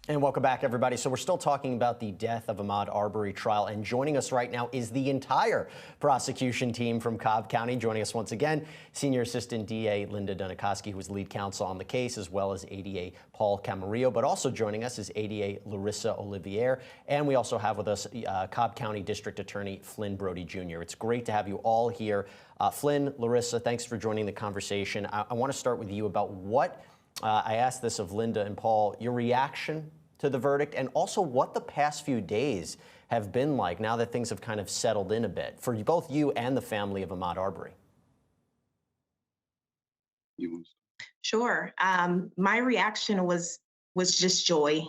And welcome back, everybody. So we're still talking about the death of Ahmaud Arbery trial, and joining us right now is the entire prosecution team from Cobb County. Joining us once again, Senior Assistant DA Linda Dunikoski, who is lead counsel on the case, as well as ADA Paul Camarillo. But also joining us is ADA Larissa Olivier, and we also have with us Cobb County District Attorney Flynn Brody Jr. It's great to have you all here. Flynn, Larissa, thanks for joining the conversation. I want to start with you about what I asked this of Linda and Paul, your reaction to the verdict, and also what the past few days have been like now that things have kind of settled in a bit for both you and the family of Ahmaud Arbery. Sure. My reaction was just joy.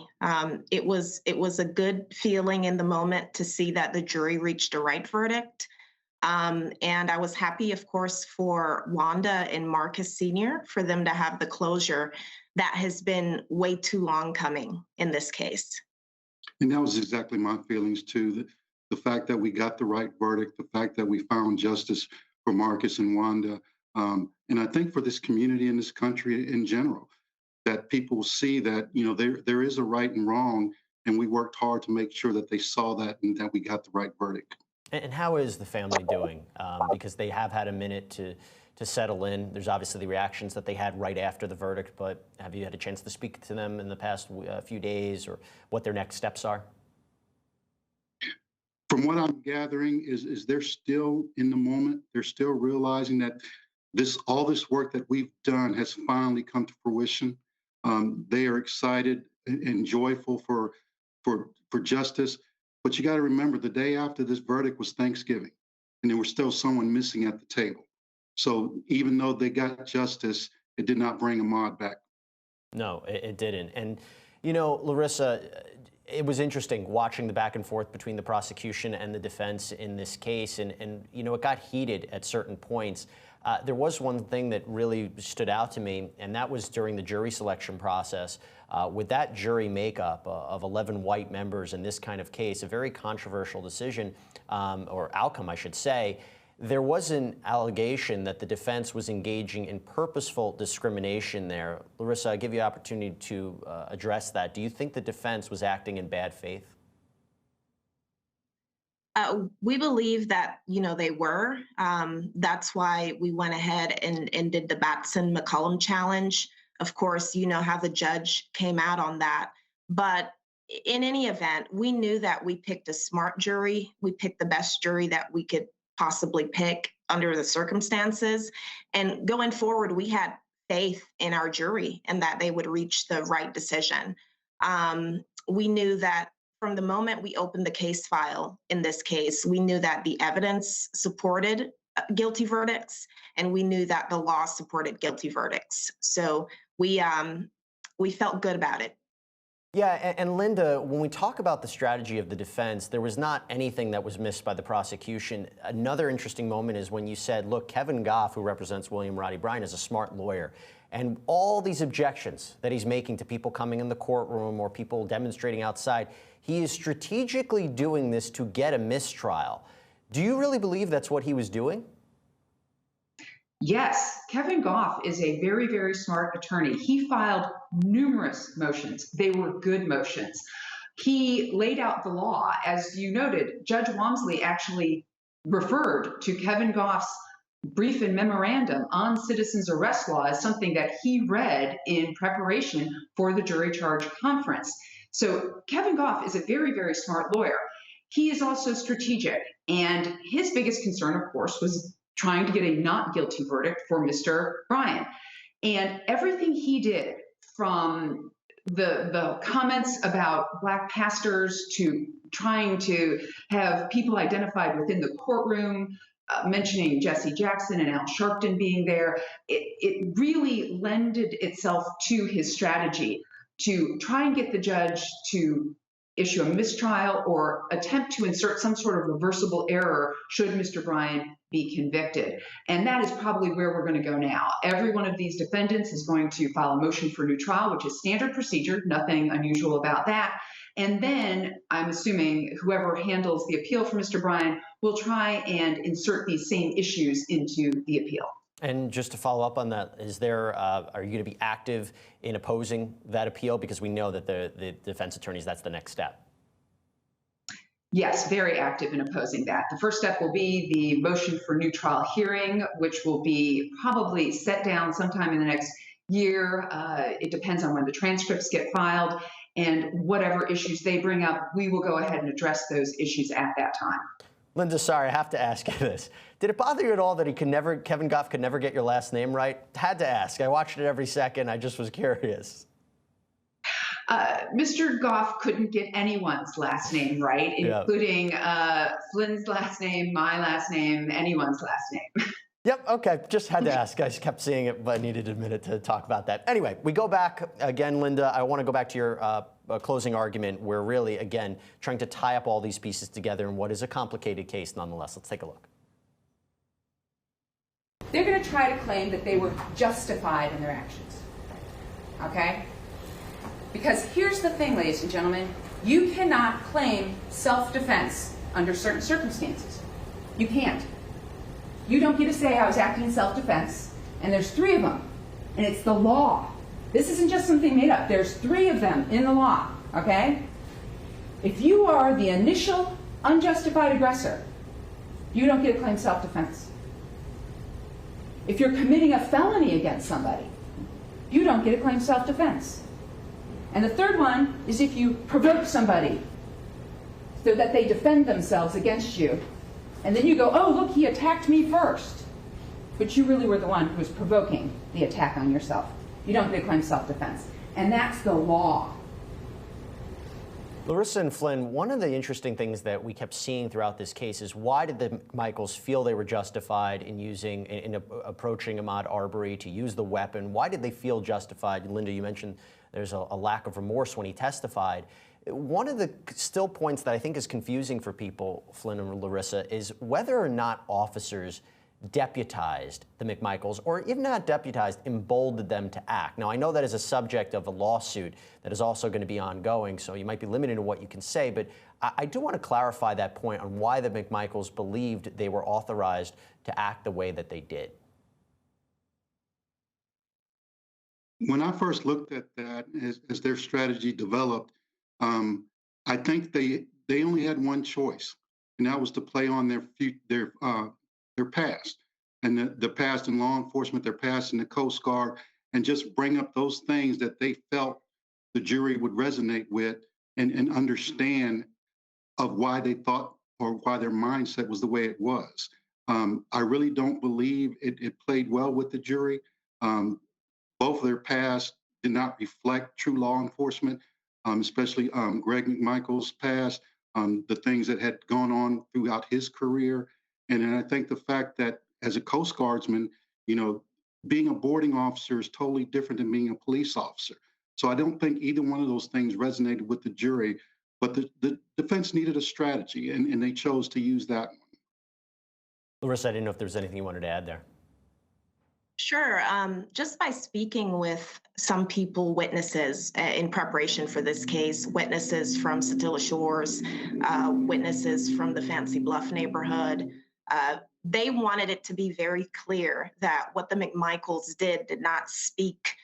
It was a good feeling in the moment to see that the jury reached a right verdict. And I was happy, of course, for Wanda and Marcus Sr. for them to have the closure that has been way too long coming in this case. And that was exactly my feelings too. The fact that we got the right verdict, the fact that we found justice for Marcus and Wanda, and I think for this community and this country in general, that people see that there is a right and wrong, and we worked hard to make sure that they saw that and that we got the right verdict. And how is the family doing? Because they have had a minute to settle in. There's obviously the reactions that they had right after the verdict, but have you had a chance to speak to them in the past few days, or what their next steps are? From what I'm gathering is they're still in the moment. They're still realizing that all this work that we've done has finally come to fruition. They are excited and joyful for justice. But you got to remember, the day after this verdict was Thanksgiving, and there was still someone missing at the table. So even though they got justice, it did not bring Ahmaud back. No, it didn't. And, Larissa, it was interesting watching the back and forth between the prosecution and the defense in this case. And it got heated at certain points. There was one thing that really stood out to me, and that was during the jury selection process. With that jury makeup of 11 white members in this kind of case, a very controversial decision, or outcome, I should say, there was an allegation that the defense was engaging in purposeful discrimination there. Larissa, I give you an opportunity to address that. Do you think the defense was acting in bad faith? We believe that, they were. That's why we went ahead and did the Batson-McCollum challenge. Of course, you know how the judge came out on that. But in any event, we knew that we picked a smart jury. We picked the best jury that we could possibly pick under the circumstances. And going forward, we had faith in our jury and that they would reach the right decision. We knew that from the moment we opened the case file in this case, we knew that the evidence supported guilty verdicts, and we knew that the law supported guilty verdicts. So we felt good about it. Yeah, and Linda, when we talk about the strategy of the defense, there was not anything that was missed by the prosecution. Another interesting moment is when you said, look, Kevin Goff, who represents William Bryan, is a smart lawyer. And all these objections that he's making to people coming in the courtroom or people demonstrating outside, he is strategically doing this to get a mistrial. Do you really believe that's what he was doing? Yes, Kevin Goff is a very, very smart attorney. He filed numerous motions. They were good motions. He laid out the law. As you noted, Judge Walmsley actually referred to Kevin Goff's brief and memorandum on citizens arrest law as something that he read in preparation for the jury charge conference. So Kevin Goff is a very, very smart lawyer. He is also strategic, and his biggest concern, of course, was trying to get a not guilty verdict for Mr. Bryan. And everything he did, from the comments about Black pastors to trying to have people identified within the courtroom, mentioning Jesse Jackson and Al Sharpton being there, it really lended itself to his strategy to try and get the judge to issue a mistrial or attempt to insert some sort of reversible error should Mr. Bryan be convicted. And that is probably where we're going to go now. Every one of these defendants is going to file a motion for new trial, which is standard procedure, nothing unusual about that. And then I'm assuming whoever handles the appeal for Mr. Bryan will try and insert these same issues into the appeal. And just to follow up on that, is there, are you going to be active in opposing that appeal? Because we know that the defense attorneys, that's the next step. Yes, very active in opposing that. The first step will be the motion for new trial hearing, which will be probably set down sometime in the next year. It depends on when the transcripts get filed, and whatever issues they bring up, we will go ahead and address those issues at that time. Linda, sorry, I have to ask you this. Did it bother you at all that Kevin Goff could never get your last name right? Had to ask. I watched it every second. I just was curious. Mr. Goff couldn't get anyone's last name right, including Flynn's last name, my last name, anyone's last name. Yep, okay, just had to ask. I just kept seeing it, but I needed a minute to talk about that. Anyway, we go back again, Linda. I want to go back to your closing argument. We're really, again, trying to tie up all these pieces together in what is a complicated case nonetheless. Let's take a look. They're going to try to claim that they were justified in their actions, okay? Because here's the thing, ladies and gentlemen, you cannot claim self-defense under certain circumstances. You can't. You don't get to say I was acting in self-defense, and there's 3 of them, and it's the law. This isn't just something made up. There's 3 of them in the law, okay? If you are the initial unjustified aggressor, you don't get to claim self-defense. If you're committing a felony against somebody, you don't get to claim self-defense. And the 3rd one is if you provoke somebody so that they defend themselves against you. And then you go, oh, look, he attacked me first. But you really were the one who was provoking the attack on yourself. You don't get to claim self-defense. And that's the law. Larissa and Flynn, one of the interesting things that we kept seeing throughout this case is why did the McMichaels feel they were justified in approaching Ahmaud Arbery to use the weapon? Why did they feel justified? Linda, you mentioned there's a lack of remorse when he testified. One of the still points that I think is confusing for people, Flynn and Larissa, is whether or not officers deputized the McMichaels, or if not deputized, emboldened them to act. Now, I know that is a subject of a lawsuit that is also going to be ongoing, so you might be limited in what you can say, but I do want to clarify that point on why the McMichaels believed they were authorized to act the way that they did. When I first looked at that as their strategy developed, I think they only had one choice, and that was to play on their past, and the past in law enforcement, their past in the Coast Guard, and just bring up those things that they felt the jury would resonate with and understand of why they thought or why their mindset was the way it was. I really don't believe it played well with the jury. Both of their past did not reflect true law enforcement, especially Greg McMichael's past, the things that had gone on throughout his career. And then I think the fact that as a Coast Guardsman, being a boarding officer is totally different than being a police officer. So I don't think either one of those things resonated with the jury, but the defense needed a strategy, and they chose to use that one. Larissa, I didn't know if there was anything you wanted to add there. Sure. Just by speaking with some people, witnesses in preparation for this case, witnesses from Satilla Shores, witnesses from the Fancy Bluff neighborhood, they wanted it to be very clear that what the McMichaels did not speak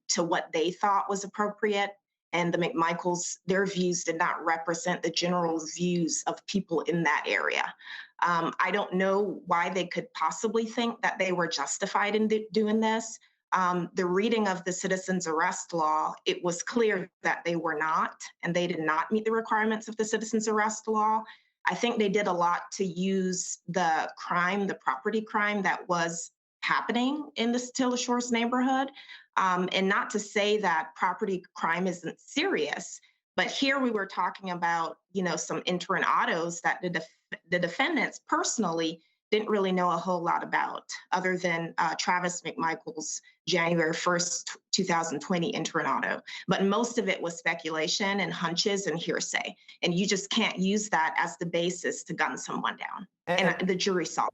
to what they thought was appropriate. And the McMichaels, their views did not represent the general views of people in that area. I don't know why they could possibly think that they were justified in doing this. The reading of the citizen's arrest law, it was clear that they were not, and they did not meet the requirements of the citizen's arrest law. I think they did a lot to use the crime, the property crime that was happening in the Satilla Shores neighborhood. And not to say that property crime isn't serious, but here we were talking about, some entering autos that the defendants personally didn't really know a whole lot about, other than Travis McMichael's January 1st, 2020 entering auto. But most of it was speculation and hunches and hearsay. And you just can't use that as the basis to gun someone down. And the jury saw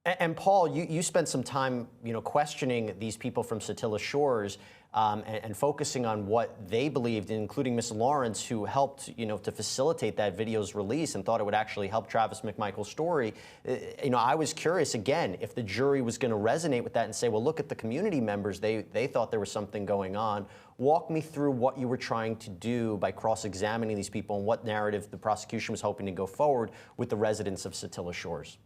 it. And Paul, you spent some time, questioning these people from Satilla Shores. and focusing on what they believed, including Ms. Lawrence, who helped, to facilitate that video's release and thought it would actually help Travis McMichael's story. I was curious, again, if the jury was going to resonate with that and say, well, look at the community members. They thought there was something going on. Walk me through what you were trying to do by cross-examining these people and what narrative the prosecution was hoping to go forward with the residents of Satilla Shores.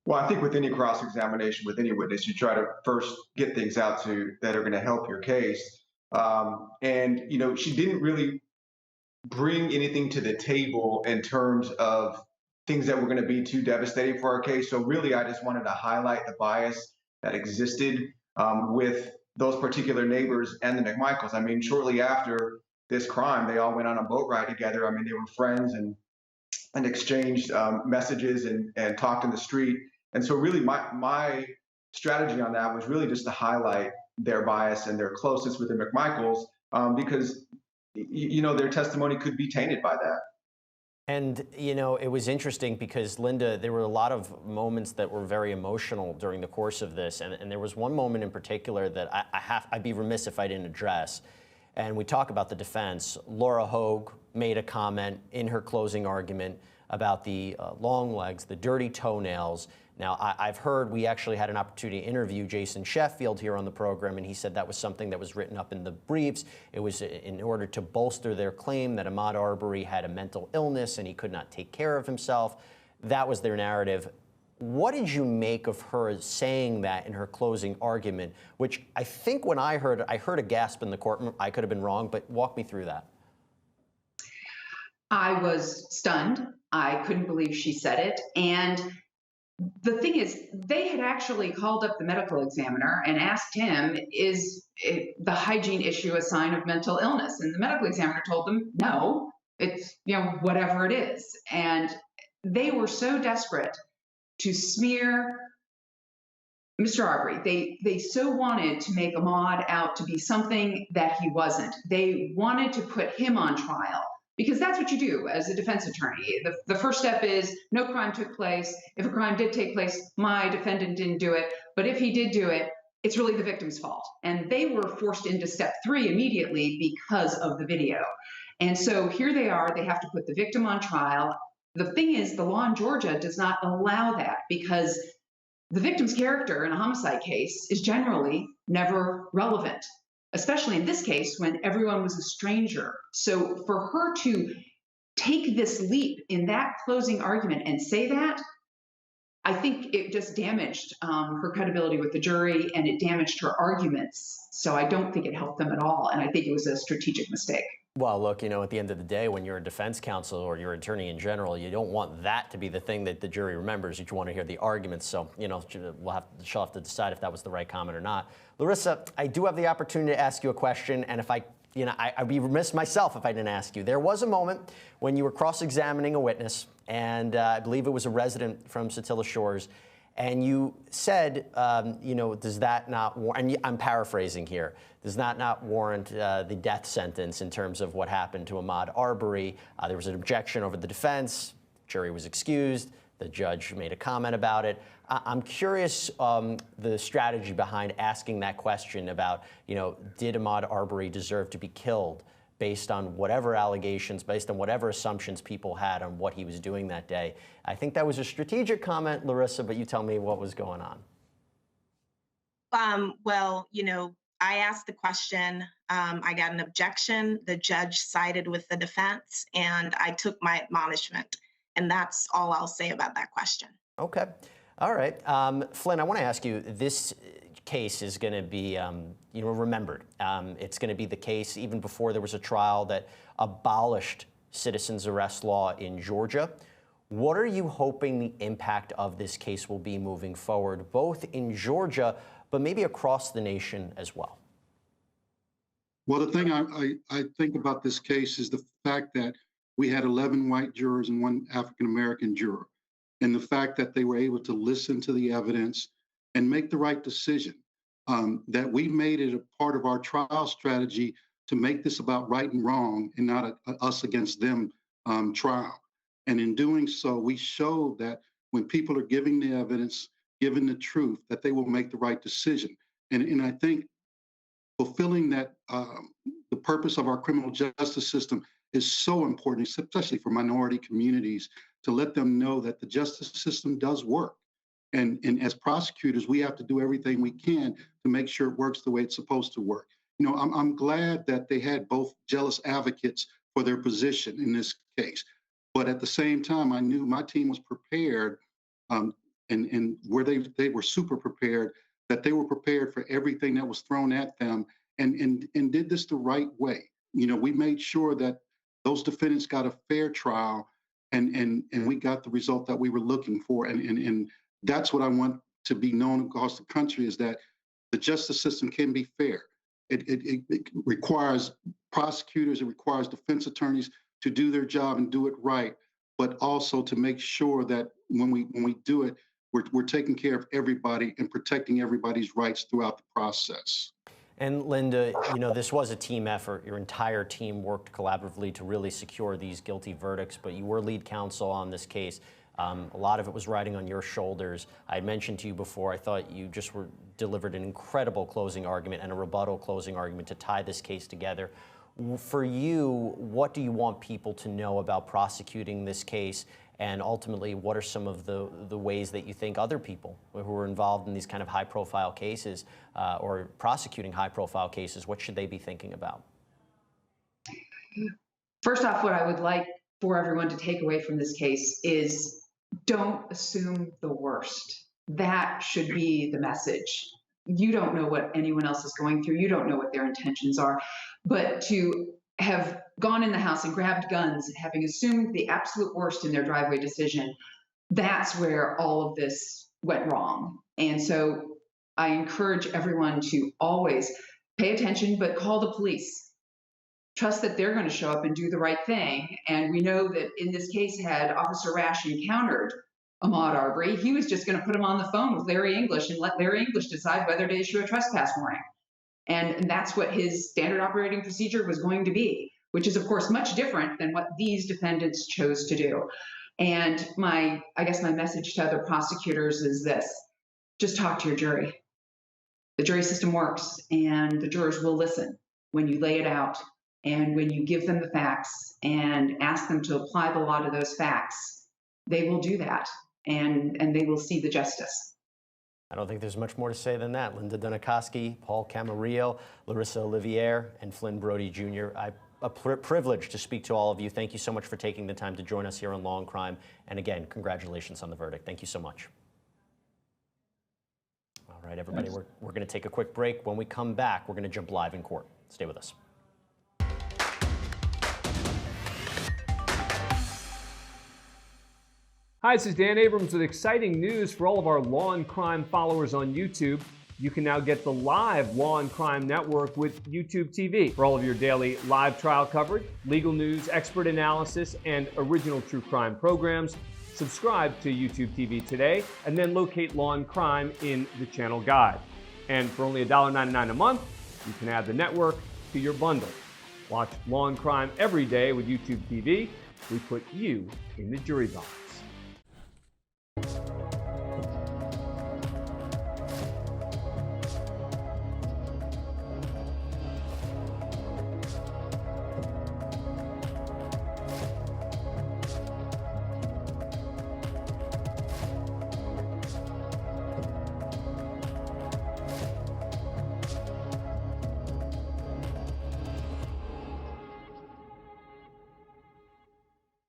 Well, I think with any cross-examination, with any witness, you try to first get things out that are going to help your case. She didn't really bring anything to the table in terms of things that were going to be too devastating for our case. So really, I just wanted to highlight the bias that existed with those particular neighbors and the McMichaels. I mean, shortly after this crime, they all went on a boat ride together. I mean, they were friends and exchanged messages and talked in the street. And so really my strategy on that was really just to highlight their bias and their closeness with the McMichaels because, their testimony could be tainted by that. And, it was interesting because, Linda, there were a lot of moments that were very emotional during the course of this. And there was one moment in particular that I'd be remiss if I didn't address. And we talk about the defense. Laura Hogue made a comment in her closing argument about the long legs, the dirty toenails. Now, I've heard, we actually had an opportunity to interview Jason Sheffield here on the program, and he said that was something that was written up in the briefs. It was in order to bolster their claim that Ahmaud Arbery had a mental illness and he could not take care of himself. That was their narrative. What did you make of her saying that in her closing argument, which I think when I heard a gasp in the courtroom. I could have been wrong, but walk me through that. I was stunned. I couldn't believe she said it. And the thing is, they had actually called up the medical examiner and asked him, is the hygiene issue a sign of mental illness? And the medical examiner told them, no, it's, whatever it is. And they were so desperate to smear Mr. Arbery. They so wanted to make Ahmaud out to be something that he wasn't. They wanted to put him on trial. Because that's what you do as a defense attorney. The first step is no crime took place. If a crime did take place, my defendant didn't do it. But if he did do it, it's really the victim's fault. And they were forced into step 3 immediately because of the video. And so here they are, they have to put the victim on trial. The thing is, the law in Georgia does not allow that because the victim's character in a homicide case is generally never relevant, especially in this case when everyone was a stranger. So for her to take this leap in that closing argument and say that, I think it just damaged her credibility with the jury and it damaged her arguments. So I don't think it helped them at all. And I think it was a strategic mistake. Well, look, at the end of the day, when you're a defense counsel or you're an attorney in general, you don't want that to be the thing that the jury remembers. You want to hear the arguments. So, she'll have to decide if that was the right comment or not. Larissa, I do have the opportunity to ask you a question. And if I'd be remiss myself if I didn't ask you. There was a moment when you were cross-examining a witness, and I believe it was a resident from Satilla Shores, and you said, does that not warrant, and I'm paraphrasing here, does that not warrant the death sentence in terms of what happened to Ahmaud Arbery? There was an objection over the defense, jury was excused, the judge made a comment about it. I'm curious the strategy behind asking that question about, did Ahmaud Arbery deserve to be killed based on whatever allegations, based on whatever assumptions people had on what he was doing that day. I think that was a strategic comment, Larissa, but you tell me what was going on. Well, I asked the question, I got an objection, the judge sided with the defense, and I took my admonishment. And that's all I'll say about that question. Okay. All right. Flynn, I want to ask you, this case is going to be, remembered. It's going to be the case even before there was a trial that abolished citizens arrest law in Georgia. What are you hoping the impact of this case will be moving forward, both in Georgia, but maybe across the nation as well? Well, the thing I think about this case is the fact that we had 11 white jurors and 1 African-American juror, and the fact that they were able to listen to the evidence and make the right decision, that we made it a part of our trial strategy to make this about right and wrong and not a us against them trial. And in doing so, we showed that when people are giving the evidence, given the truth, that they will make the right decision. And I think fulfilling that the purpose of our criminal justice system is so important, especially for minority communities, to let them know that the justice system does work. And as prosecutors, we have to do everything we can to make sure it works the way it's supposed to work. You know, I'm glad that they had both jealous advocates for their position in this case. But at the same time, I knew my team was prepared, and where they were super prepared, that they were prepared for everything that was thrown at them, and did this the right way. You know, we made sure that those defendants got a fair trial, and we got the result that we were looking for. And that's what I want to be known across the country, is that the justice system can be fair. It requires prosecutors, it requires defense attorneys to do their job and do it right, but also to make sure that when we do it, we're taking care of everybody and protecting everybody's rights throughout the process. And Linda, you know, this was a team effort. Your entire team worked collaboratively to really secure these guilty verdicts, but you were lead counsel on this case. A lot of it was riding on your shoulders. I had mentioned to you before, I thought you just delivered an incredible closing argument and a rebuttal closing argument to tie this case together. For you, what do you want people to know about prosecuting this case? And ultimately, what are some of the ways that you think other people who are involved in these kind of high-profile cases or prosecuting high-profile cases, what should they be thinking about? First off, what I would like for everyone to take away from this case is don't assume the worst. That should be the message. You don't know what anyone else is going through. You don't know what their intentions are. But to have gone in the house and grabbed guns, having assumed the absolute worst in their driveway decision, that's where all of this went wrong. And so I encourage everyone to always pay attention, but call the police. Trust that they're going to show up and do the right thing. And we know that in this case, had Officer Rash encountered Ahmaud Arbery, he was just going to put him on the phone with Larry English and let Larry English decide whether to issue a trespass warning. And that's what his standard operating procedure was going to be, which is, of course, much different than what these defendants chose to do. And I guess my message to other prosecutors is this: just talk to your jury. The jury system works, and the jurors will listen when you lay it out and when you give them the facts and ask them to apply the law to those facts. They will do that, and they will see the justice. I don't think there's much more to say than that. Linda Dunikoski, Paul Camarillo, Larissa Olivier, and Flynn Brody Jr. A privilege to speak to all of you. Thank you so much for taking the time to join us here on Law and Crime. And again, congratulations on the verdict. Thank you so much. All right, everybody, we're going to take a quick break. When we come back, we're going to jump live in court. Stay with us. Hi, this is Dan Abrams with exciting news for all of our Law and Crime followers on YouTube. You can now get the live Law and Crime Network with YouTube TV for all of your daily live trial coverage, legal news, expert analysis, and original true crime programs. Subscribe to YouTube TV today and then locate Law and Crime in the channel guide. And for only $1.99 a month, you can add the network to your bundle. Watch Law and Crime every day with YouTube TV. We put you in the jury box.